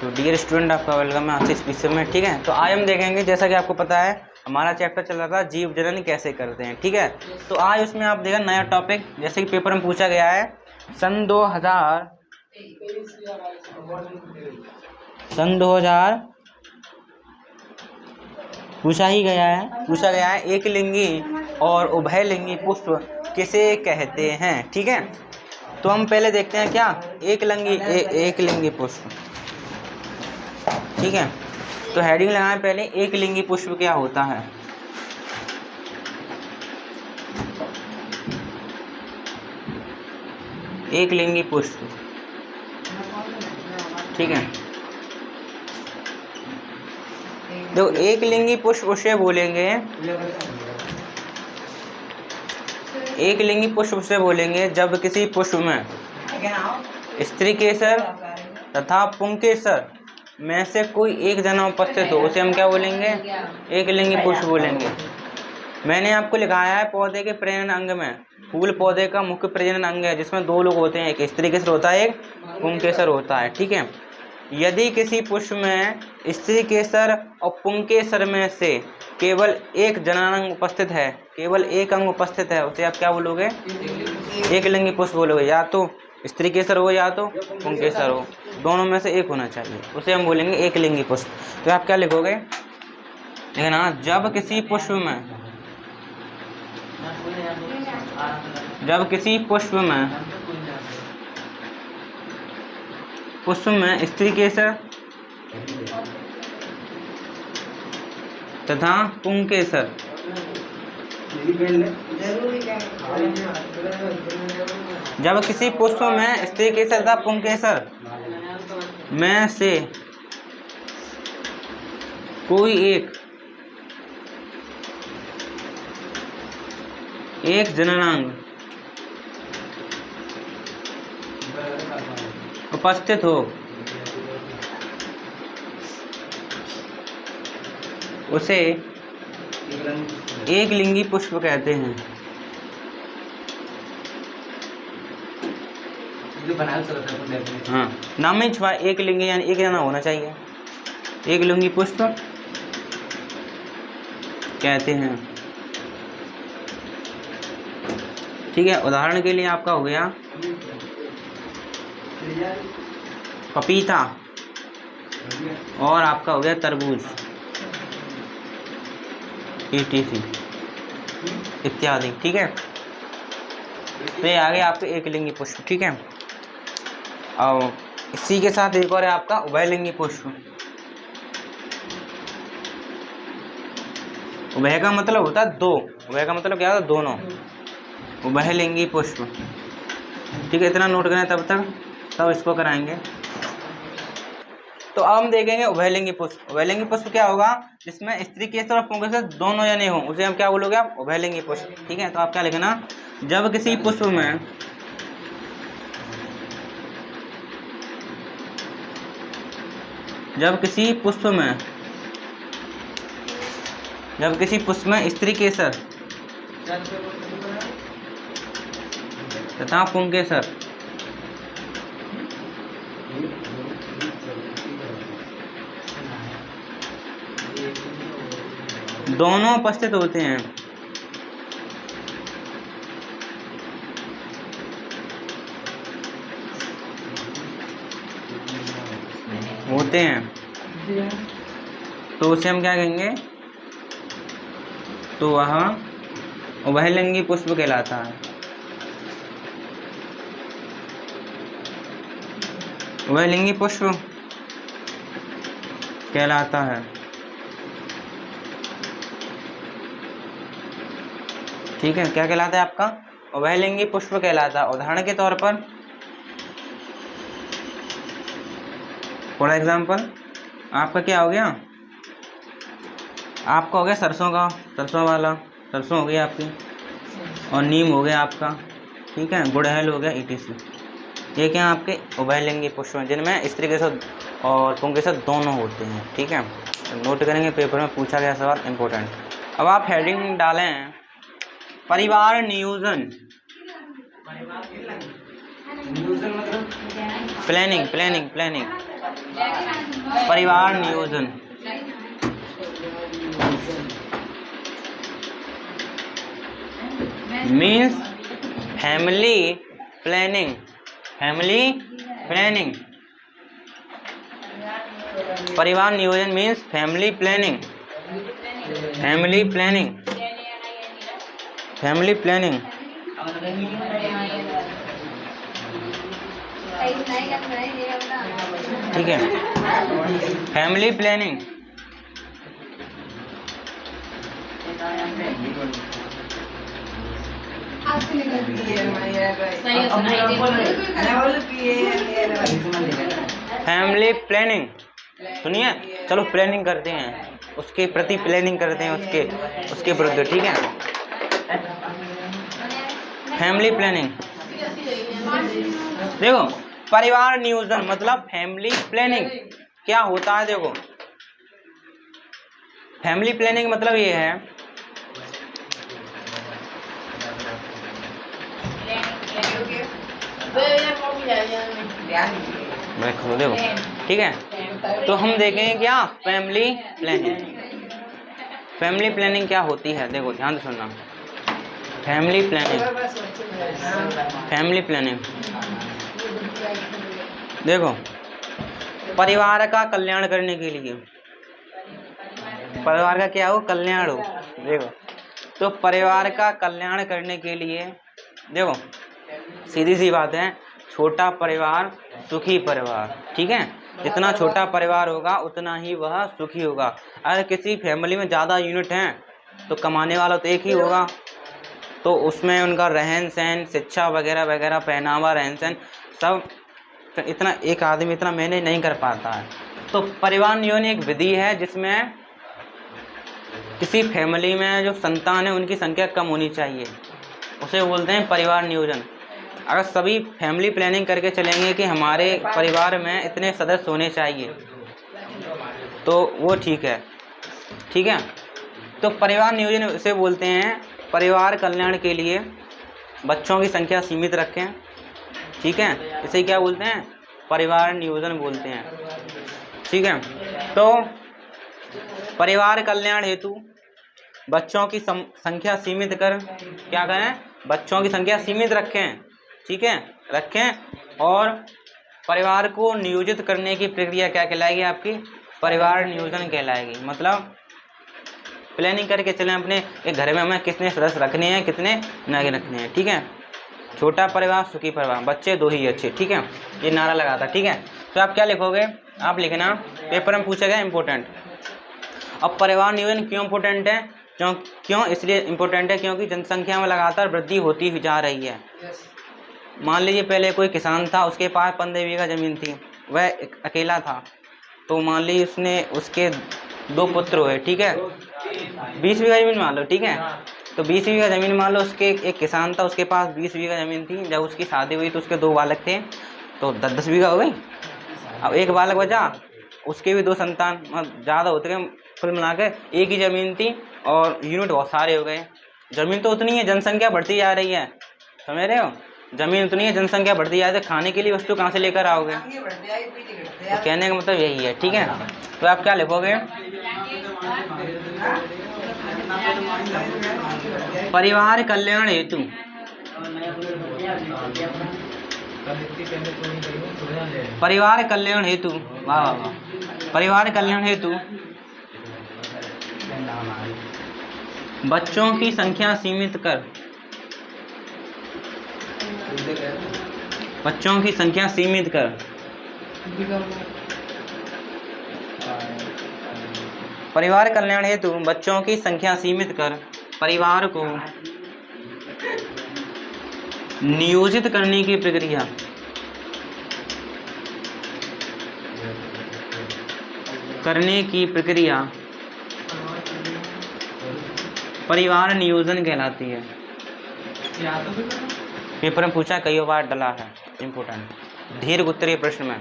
तो dear student, आपका welcome है आज इस विषय में। ठीक है, तो आज हम देखेंगे, जैसा कि आपको पता है हमारा चैप्टर चल रहा था जीव जनन कैसे करते हैं। ठीक है, तो आज उसमें आप देखा नया टॉपिक, जैसे कि पेपर में पूछा गया है सन 2000 पूछा गया है एक लिंगी और उभयलिंगी पुष्प किसे कहते हैं। ठीक है, तो हम पहले देखते हैं क्या एक लिंगी पुष्प। ठीक है, तो हेडिंग लगाएं पहले, एक लिंगी पुष्प क्या होता है। एक लिंगी पुष्प, ठीक है, तो एक लिंगी पुष्प उसे बोलेंगे, एक लिंगी पुष्प उसे बोलेंगे जब किसी पुष्प में स्त्री केसर तथा पुंकेसर में से कोई एक जना उपस्थित हो, उसे हम क्या बोलेंगे, एक लिंगी पुष्प बोलेंगे। मैंने आपको लिखाया है पौधे के प्रजनन अंग में फूल पौधे का मुख्य प्रजनन अंग है, जिसमें दो लोग होते हैं, एक स्त्री केसर होता है, एक पुंकेसर होता है। ठीक है, यदि किसी पुष्प में स्त्री केसर और पुंकेसर में से केवल एक जननांग उपस्थित है, केवल एक अंग उपस्थित है, उसे आप क्या बोलोगे, एक लिंगी पुष्प बोलोगे। या तो स्त्री केसर हो या तो पुंकेसर हो, दोनों में से एक होना चाहिए, उसे हम बोलेंगे एक लिंगी पुष्प। तो आप क्या लिखोगे, देखना, जब किसी पुष्प में स्त्री केसर तथा पुंकेसर जब किसी पुष्प में स्त्री केसर तथा पुंकेसर में से कोई एक जननांग उपस्थित हो, उसे एक लिंगी पुष्प कहते हैं। हाँ, नाम में छुपा एक लिंगी यानी एक जना होना चाहिए, एक लिंगी पुष्प कहते हैं। ठीक है, उदाहरण के लिए आपका हो गया पपीता और आपका हो गया तरबूज, ETC इत्यादि। ठीक है, तो ये आ गया आपके एक लिंगी पुष्प। ठीक है, और इसी के साथ एक और है आपका उभयलिंगी पुष्प। उभय का मतलब होता है दो, उभय का मतलब क्या होता है, दोनों, उभयलिंगी पुष्प। ठीक है, इतना नोट करें तब इसको कराएंगे। तो अब हम देखेंगे उभयलिंगी पुष्प। उभयलिंगी पुष्प क्या होगा, जिसमें स्त्री केसर और पुंकेसर दोनों जने हों, उसे हम क्या बोलोगे, आप उभयलिंगी पुष्प। ठीक है, तो आप क्या लिखना, जब किसी पुष्प में स्त्री केसर तथा पुंकेसर दोनों उपस्थित होते हैं, तो उसे हम क्या कहेंगे, तो वह उभयलिंगी पुष्प कहलाता है। उभयलिंगी पुष्प कहलाता है। ठीक है, क्या कहलाता है आपका, उभयलिंगी पुष्प कहलाता है। उदाहरण के तौर पर, फॉर एग्जाम्पल, आपका क्या हो गया, आपका हो गया सरसों हो गया आपकी, और नीम हो गया आपका। ठीक है, गुड़हल हो गया, ETC। ये क्या आपके उभयलिंगी पुष्प हैं, जिनमें स्त्री केसर और पुंकेसर दोनों होते हैं। ठीक है, तो नोट करेंगे, पेपर में पूछा गया सवाल इम्पोर्टेंट। अब आप हेडिंग डालें परिवार नियोजन, प्लानिंग परिवार नियोजन। Means family planning. Family planning. परिवार नियोजन means family planning. Family planning. Family planning. ठीक है, फैमिली प्लानिंग। फैमिली प्लानिंग सुनिए, चलो प्लानिंग करते हैं, उसके प्रति प्लानिंग करते हैं, उसके विरुद्ध। ठीक है, फैमिली प्लानिंग। देखो, परिवार नियोजन मतलब फैमिली प्लानिंग क्या होता है। देखो, फैमिली प्लानिंग मतलब ये है, देखो ठीक है, तो हम देखेंगे क्या फैमिली प्लानिंग। फैमिली प्लानिंग क्या होती है, देखो ध्यान से सुनना। फैमिली प्लानिंग, फैमिली प्लानिंग देखो, परिवार का कल्याण करने के लिए, परिवार का क्या हो, कल्याण हो। देखो, तो परिवार का कल्याण करने के लिए, देखो सीधी सी बात है, छोटा परिवार सुखी परिवार। ठीक है, जितना छोटा परिवार होगा उतना ही वह सुखी होगा। अगर किसी फैमिली में ज़्यादा यूनिट हैं तो कमाने वाला तो एक ही होगा, तो उसमें उनका रहन सहन, शिक्षा वगैरह वगैरह, पहनावा, रहन सहन सब इतना एक आदमी इतना मैनेज नहीं कर पाता है। तो परिवार नियोजन एक विधि है जिसमें किसी फैमिली में जो संतान है उनकी संख्या कम होनी चाहिए, उसे बोलते हैं परिवार नियोजन। अगर सभी फैमिली प्लानिंग करके चलेंगे कि हमारे परिवार में इतने सदस्य होने चाहिए तो वो ठीक है। ठीक है, तो परिवार नियोजन इसे बोलते हैं, परिवार कल्याण के लिए बच्चों की संख्या सीमित रखें। ठीक है, इसे क्या बोलते हैं, परिवार नियोजन बोलते हैं। ठीक है, तो परिवार कल्याण हेतु बच्चों की संख्या सीमित कर क्या करें, बच्चों की संख्या सीमित रखें। ठीक है, रखें। और परिवार को नियोजित करने की प्रक्रिया क्या कहलाएगी, आपकी परिवार नियोजन कहलाएगी। मतलब प्लानिंग करके चलें अपने एक घर में हमें कितने सदस्य रखने हैं, कितने नहीं रखने हैं। ठीक है, छोटा परिवार सुखी परिवार, बच्चे दो ही अच्छे। ठीक है, ये नारा लगाता। ठीक है, तो आप क्या लिखोगे, आप लिखना, पेपर में पूछा गया इम्पोर्टेंट। अब परिवार नियोजन क्यों इम्पोर्टेंट है, क्यों इसलिए इम्पोर्टेंट है क्योंकि जनसंख्या में लगातार वृद्धि होती जा रही है। मान लीजिए पहले कोई किसान था, उसके पास 15 बीघा ज़मीन थी, वह अकेला था, तो मान लीजिए उसके 2 पुत्र हुए। ठीक है, 20 बीघा ज़मीन मान लो। ठीक है, तो 20 बीघा ज़मीन मान लो, उसके एक किसान था, उसके पास 20 बीघा ज़मीन थी। जब उसकी शादी हुई तो उसके 2 बालक थे, तो 10-10 बीघा हो गई। अब एक बालक बचा, उसके भी 2 संतान, ज़्यादा होते गए, कुल मिला के एक ही ज़मीन थी और यूनिट बहुत सारे हो गए। ज़मीन तो उतनी है, जनसंख्या बढ़ती जा रही है, समझ रहे हो, ज़मीन उतनी है, जनसंख्या बढ़ती जा रही है, खाने के लिए वस्तु कहाँ से लेकर आओगे। तो कहने का मतलब यही है। ठीक है, तो आप क्या लिखोगे, परिवार कल्याण हेतु, परिवार कल्याण हेतु, वाह वाह वाह, परिवार कल्याण हेतु बच्चों की संख्या सीमित कर, बच्चों की संख्या सीमित कर, परिवार कल्याण हेतु बच्चों की संख्या सीमित कर परिवार को नियोजित करने की प्रक्रिया, परिवार नियोजन कहलाती है। पेपर में पूछा, कई बार डला है, इम्पोर्टेंट दीर्घ उत्तरीय प्रश्न में।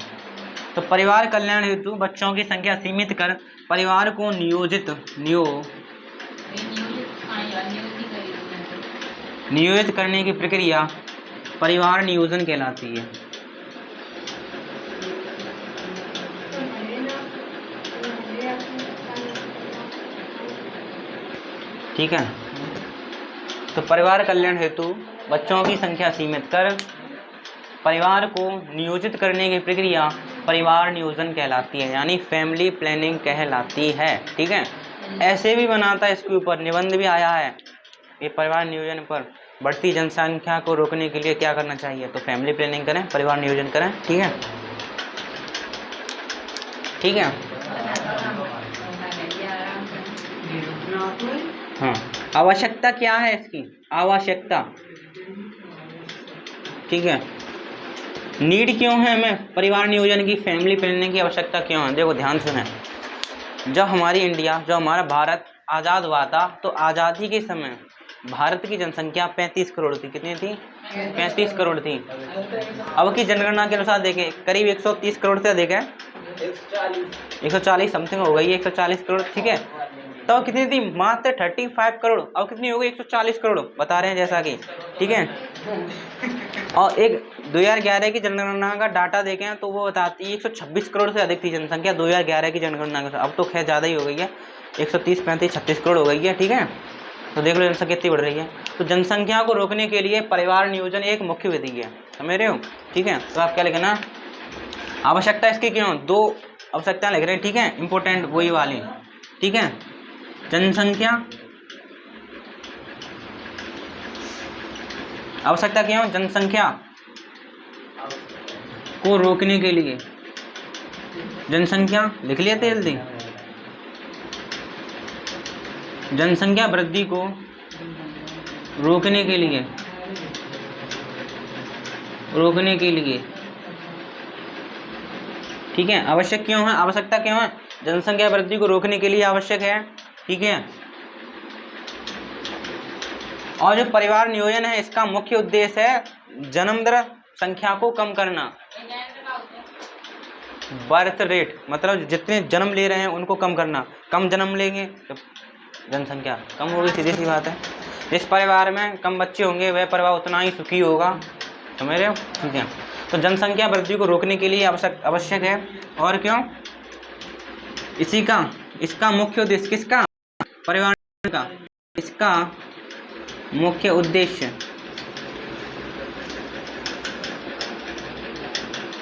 तो परिवार कल्याण हेतु बच्चों की संख्या सीमित कर परिवार को नियोजित करने की प्रक्रिया परिवार नियोजन कहलाती है। ठीक है। तो परिवार कल्याण हेतु बच्चों की संख्या सीमित कर परिवार को नियोजित करने की प्रक्रिया परिवार नियोजन कहलाती है, यानी फैमिली प्लानिंग कहलाती है। ठीक है, ऐसे भी बनाता है, इसके ऊपर निबंध भी आया है। ये परिवार नियोजन पर बढ़ती जनसंख्या को रोकने के लिए क्या करना चाहिए, तो फैमिली प्लानिंग करें, परिवार नियोजन करें। ठीक है, ठीक है। हाँ, आवश्यकता क्या है इसकी, आवश्यकता, ठीक है, नीड क्यों है हमें परिवार नियोजन की, फैमिली प्लानिंग की आवश्यकता क्यों है। देखो ध्यान सुने, जब हमारी इंडिया, जो हमारा भारत आज़ाद हुआ था, तो आज़ादी के समय भारत की जनसंख्या 35 करोड़ थी। कितनी थी? 35 करोड़ थी। अब की जनगणना के अनुसार देखें, करीब 130 करोड़ से अधिक है, 140 समथिंग हो गई है, 140 करोड़। ठीक है, तो कितनी थी? मात्र 35 करोड़। अब कितनी हो गई? 140 करोड़ बता रहे हैं जैसा कि। ठीक है, और एक 2011 की जनगणना का डाटा देखें तो वो बताती है 126 करोड़ से अधिक थी जनसंख्या 2011 की जनगणना के। अब तो खैर ज़्यादा ही हो गई है, 130, 35, 36 करोड़ हो गई है। ठीक है, तो देख लो जनसंख्या कितनी बढ़ रही है। तो जनसंख्या को रोकने के लिए परिवार नियोजन एक मुख्य विधि है, समझ रहे हो। ठीक है, तो आप क्या लिखना, आवश्यकता इसकी क्यों, 2 आवश्यकता लिख रहे हैं। ठीक है, इंपॉर्टेंट वही वाली। ठीक है, जनसंख्या आवश्यकता क्यों, जनसंख्या को रोकने के लिए, जनसंख्या लिख लिया था जल्दी, जनसंख्या वृद्धि को रोकने के लिए, रोकने के लिए। ठीक है, आवश्यक क्यों है, आवश्यकता क्यों है, जनसंख्या वृद्धि को रोकने के लिए आवश्यक है। ठीक है, और जो परिवार नियोजन है इसका मुख्य उद्देश्य है जन्म दर संख्या को कम करना, बर्थ रेट, मतलब जितने जन्म ले रहे हैं उनको कम करना। कम जन्म लेंगे तो जनसंख्या कम होगी, सीधी सी बात है। जिस परिवार में कम बच्चे होंगे वह परिवार उतना ही सुखी होगा, समझ रहे हो। ठीक है, तो जनसंख्या वृद्धि को रोकने के लिए आवश्यक है। और क्यों, इसी का, इसका मुख्य उद्देश्य किसका, परिवार का, इसका मुख्य उद्देश्य,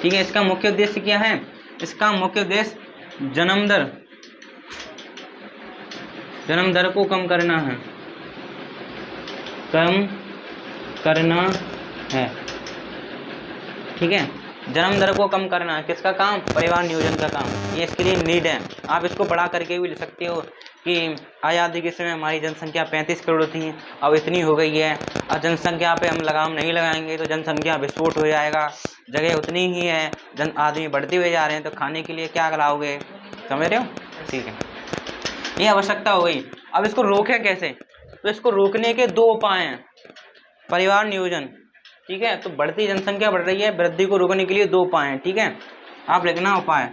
ठीक है, इसका मुख्य उद्देश्य क्या है, इसका मुख्य उद्देश्य जन्म दर को कम करना है, कम करना है। ठीक है, जन्म दर को कम करना है, किसका काम, परिवार नियोजन का काम। ये इसके लिए नीड है। आप इसको बढ़ा करके भी लिख सकते हो कि आज़ादी के समय हमारी जनसंख्या 35 करोड़ थी, अब इतनी हो गई है। और जनसंख्या पे हम लगाम नहीं लगाएंगे तो जनसंख्या विस्फोट हो जाएगा, जगह उतनी ही है, आदमी बढ़ते हुए जा रहे हैं, तो खाने के लिए क्या लाओगे, समझ रहे हो। ठीक है, ये आवश्यकता हो गई। अब इसको रोकें कैसे, तो इसको रोकने के 2 उपाय हैं, परिवार नियोजन। ठीक है, तो बढ़ती जनसंख्या बढ़ रही है, वृद्धि को रोकने के लिए 2 उपाय हैं। ठीक है, आप लिखना उपाय।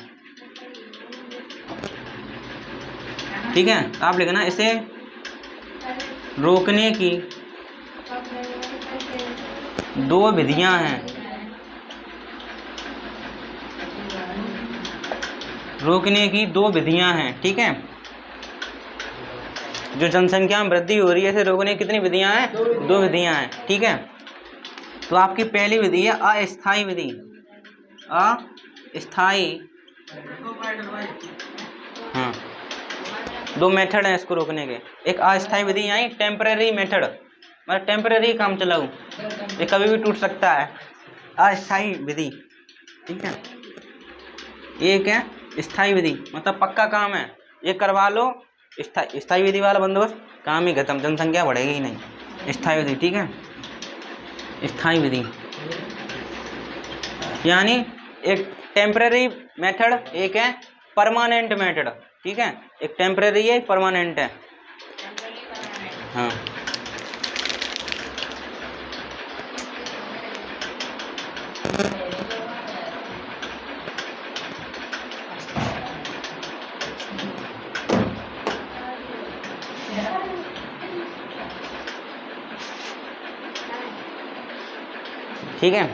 ठीक है, आप लिखना इसे रोकने की 2 विधियां हैं, रोकने की 2 विधियां हैं। ठीक है, जो जनसंख्या में वृद्धि हो रही है इसे रोकने की कितनी विधियां हैं, 2 विधियां हैं। ठीक है, तो आपकी पहली विधि है अस्थायी विधि, अस्थायी, हाँ 2 मेथड हैं इसको रोकने के। एक अस्थायी विधि यानी टेम्परेरी मेथड, मतलब टेम्परेरी काम चलाऊ, ये कभी भी टूट सकता है, अस्थायी विधि। ठीक है, एक है स्थायी विधि, मतलब पक्का काम है, ये करवा लो, स्थायी विधि वाला बंदोबस्त, काम ही खत्म, जनसंख्या बढ़ेगी ही नहीं। स्थायी विधि, ठीक है, स्थायी विधि यानी एक टेम्परेरी मेथड, एक है परमानेंट मेथड। ठीक है, एक टेम्परेरी है, एक परमानेंट है। हाँ, ठीक है,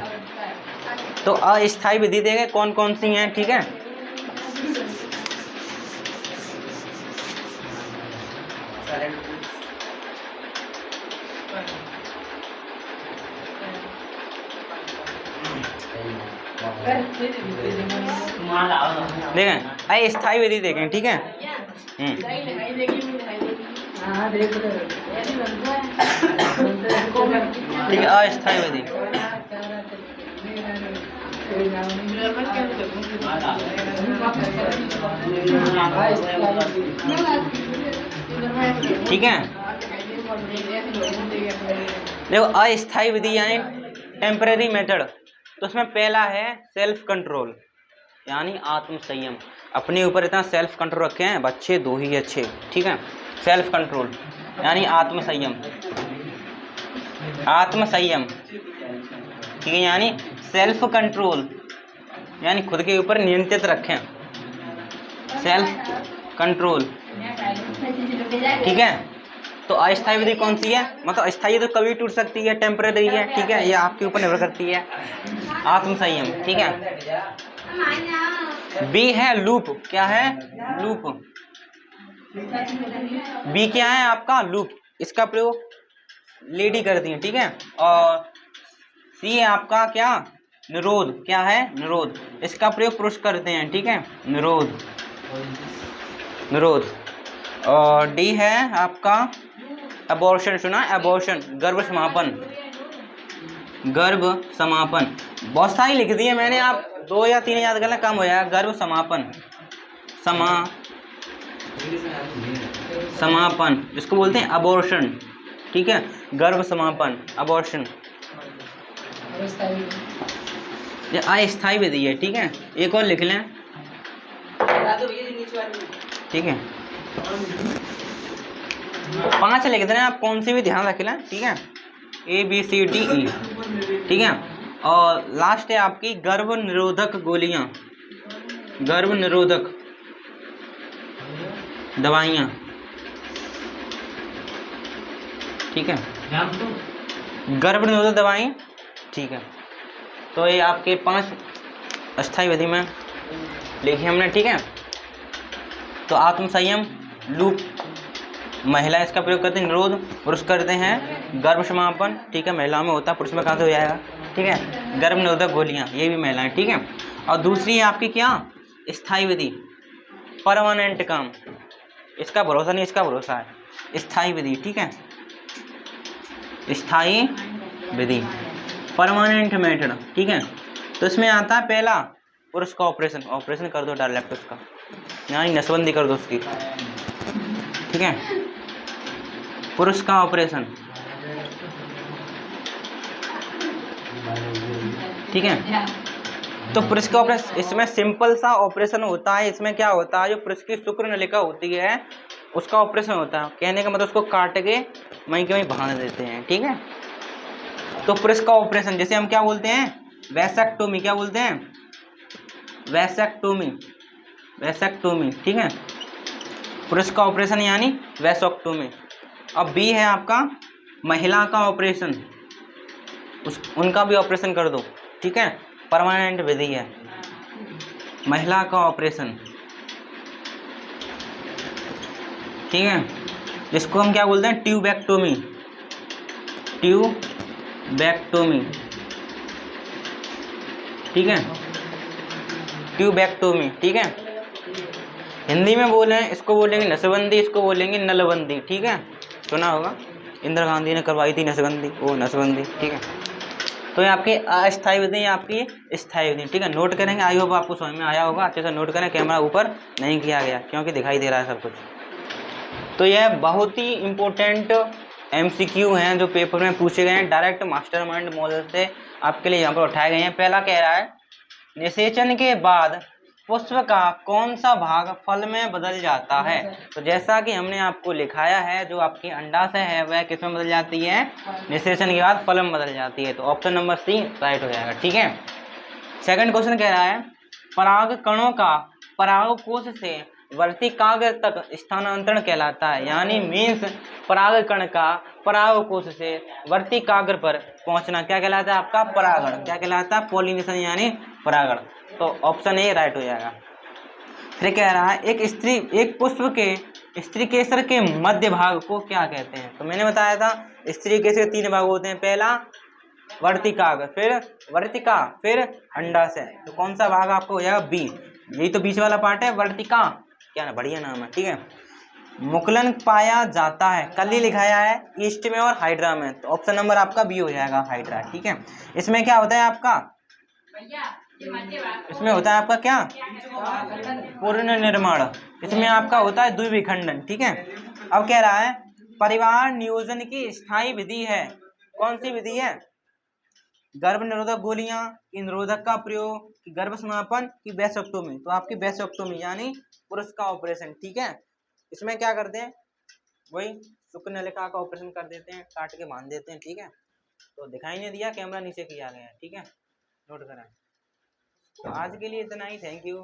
तो अस्थायी विधि देंगे कौन कौन सी हैं। ठीक है, देखें अस्थायी विधि देखें, ठीक है। ठीक है, अस्थायी विधि। ठीक है, देखो अस्थायी विधि यानी टेम्परेरी मेथड, तो उसमें पहला है सेल्फ कंट्रोल यानी आत्म संयम। अपने ऊपर इतना सेल्फ कंट्रोल रखे हैं बच्चे, दो ही अच्छे, ठीक है। सेल्फ कंट्रोल यानी आत्म संयम, आत्म संयम, ठीक है, यानी सेल्फ कंट्रोल यानी खुद के ऊपर नियंत्रित रखें, सेल्फ कंट्रोल, ठीक है। तो अस्थायी विधि कौन सी है, मतलब अस्थायी तो कभी टूट सकती है, टेम्परेरी है, ठीक है, ये आपके ऊपर निर्भर करती है। आत्म संयम, ठीक है। बी है लूप, क्या है, लूप। बी क्या है आपका, लूप, इसका प्रयोग लेडी करती है, ठीक है। और सी है आपका क्या, निरोध, क्या है, निरोध, इसका प्रयोग पुरुष करते हैं, ठीक है, निरोध, निरोध। और डी है आपका अबॉर्शन, सुना, अबॉर्शन, गर्भ समापन, गर्भ समापन। बहुत सारी लिख दी है मैंने, आप 2 या 3 याद करना कम हो जाएगा। गर्भ समापन, समापन, इसको बोलते हैं अबॉर्शन, ठीक है, गर्भ समापन, अबॉर्शन। ये अस्थायी विधि है, ठीक है। एक और लिख लें, ठीक है, 5 लिख देना, आप कौन सी भी ध्यान रख लें, ठीक है, ABCDE, ठीक है। और लास्ट है आपकी गर्भ निरोधक गोलियां, गर्भ निरोधक दवाइयां, ठीक है, गर्भ निरोधक दवाई, ठीक है। तो ये आपके 5 अस्थायी विधि में लिखे हमने, ठीक है। तो आत्म संयम, लूप, महिला इसका प्रयोग करते हैं, निरोध पुरुष करते हैं, गर्भ समापन, ठीक है, महिलाओं में होता है, पुरुष में कहाँ से हो जाएगा, ठीक है, गर्भ निरोधक गोलियां, ये भी महिलाएं, ठीक है। और दूसरी है आपकी क्या, स्थायी विधि, परमानेंट काम, इसका भरोसा नहीं, इसका भरोसा है, स्थायी विधि, ठीक है, स्थायी विधि, परमानेंट मेथड, ठीक है। तो इसमें आता है पहला पुरुष का ऑपरेशन, ऑपरेशन कर दो डायरेक्ट उसका, यानी नसबंदी कर दो उसकी, ठीक है, पुरुष का ऑपरेशन, ठीक है। तो पुरुष का ऑपरेशन, इसमें सिंपल सा ऑपरेशन होता है। इसमें क्या होता है, जो पुरुष की शुक्र नलिका होती है उसका ऑपरेशन होता है, कहने का मतलब उसको काट के वहीं के वहीं बांध देते हैं, ठीक है। तो पुरुष का ऑपरेशन जैसे हम क्या बोलते हैं, वैसेक्टोमी, क्या बोलते हैं, वैसेक्टोमी, वैसेक्टोमी, ठीक है, पुरुष का ऑपरेशन यानी वैसेक्टोमी। अब बी है आपका महिला का ऑपरेशन, उनका भी ऑपरेशन कर दो, ठीक है, परमानेंट विधि है, महिला का ऑपरेशन, ठीक है, जिसको हम क्या बोलते हैं, ट्यूबेक्टोमी, ट्यूबेक्टोमी, ठीक है, ट्यूबेक्टोमी, ठीक है। हिंदी में बोले इसको बोलेंगे नसबंदी, इसको बोलेंगे नलबंदी, ठीक है, सुना होगा, इंदिरा गांधी ने करवाई थी नसबंदी, वो नसबंदी, ठीक है। तो ये आपकी अस्थायी विधि, आपकी स्थायी विधि, ठीक है। नोट करेंगे, आई होप आपको समझ में आया होगा, अच्छे से नोट करें, कैमरा ऊपर नहीं किया गया क्योंकि दिखाई दे रहा है सब कुछ। तो यह बहुत ही इम्पोर्टेंट MCQ हैं जो पेपर में पूछे गए हैं, डायरेक्ट मास्टरमाइंड मॉडल से आपके लिए यहाँ पर उठाए गए हैं। पहला कह रहा है, निषेचन के बाद पुष्प का कौन सा भाग फल में बदल जाता है। तो जैसा कि हमने आपको लिखाया है, जो आपकी अंडाशय है वह किस में बदल जाती है, निषेचन के बाद फल में बदल जाती है। तो ऑप्शन नंबर सी राइट हो जाएगा, ठीक है। सेकंड क्वेश्चन कह रहा है, पराग कणों का परागकोश से वर्तिकाग्र तक स्थानांतरण कहलाता है, यानी मीन्स पराग कण का परागकोश से वर्तिकाग्र पर पहुंचना क्या कहलाता है, आपका परागण, क्या कहलाता है, पॉलिनेशन यानी परागण। तो ऑप्शन ए राइट हो जाएगा। फिर कह रहा है, एक पुष्प के स्त्री केसर के मध्य भाग को क्या कहते हैं। तो मैंने बताया था स्त्री केसर के 3 भाग होते हैं, पहला वर्तिकाग्र, फिर वर्तिका, फिर अंडाशय। तो कौन सा भाग आपको हो जाएगा? बी। यही तो बीच वाला पार्ट है, वर्तिका। क्या ना, बढ़िया नाम है, ठीक है। मुकुलन पाया जाता है, कल ही लिखाया है, ईस्ट में और हाइड्रा में। तो ऑप्शन नंबर आपका बी हो जाएगा, हाइड्रा, ठीक है। इसमें क्या होता है आपका? इसमें होता है आपका क्या? पूर्ण निर्माण। इसमें आपका होता है द्विविखंडन, ठीक है। अब कह रहा है परिवार नियोजन की स्थायी विधि है, कौन सी विधि है? गर्भ निरोधक गोलियां, की निरोधक का प्रयोग, की गर्भ समापन, की वैसक्टोमी। तो आपकी वैसक्टोमी यानी पुरुष का ऑपरेशन, ठीक है। इसमें क्या करते हैं? वही शुक्र नलिका का ऑपरेशन कर देते हैं, काट के बांध देते हैं, ठीक है। तो दिखाई नहीं दिया, कैमरा नीचे किया गया है, ठीक है, नोट करें। तो आज के लिए इतना ही, थैंक यू।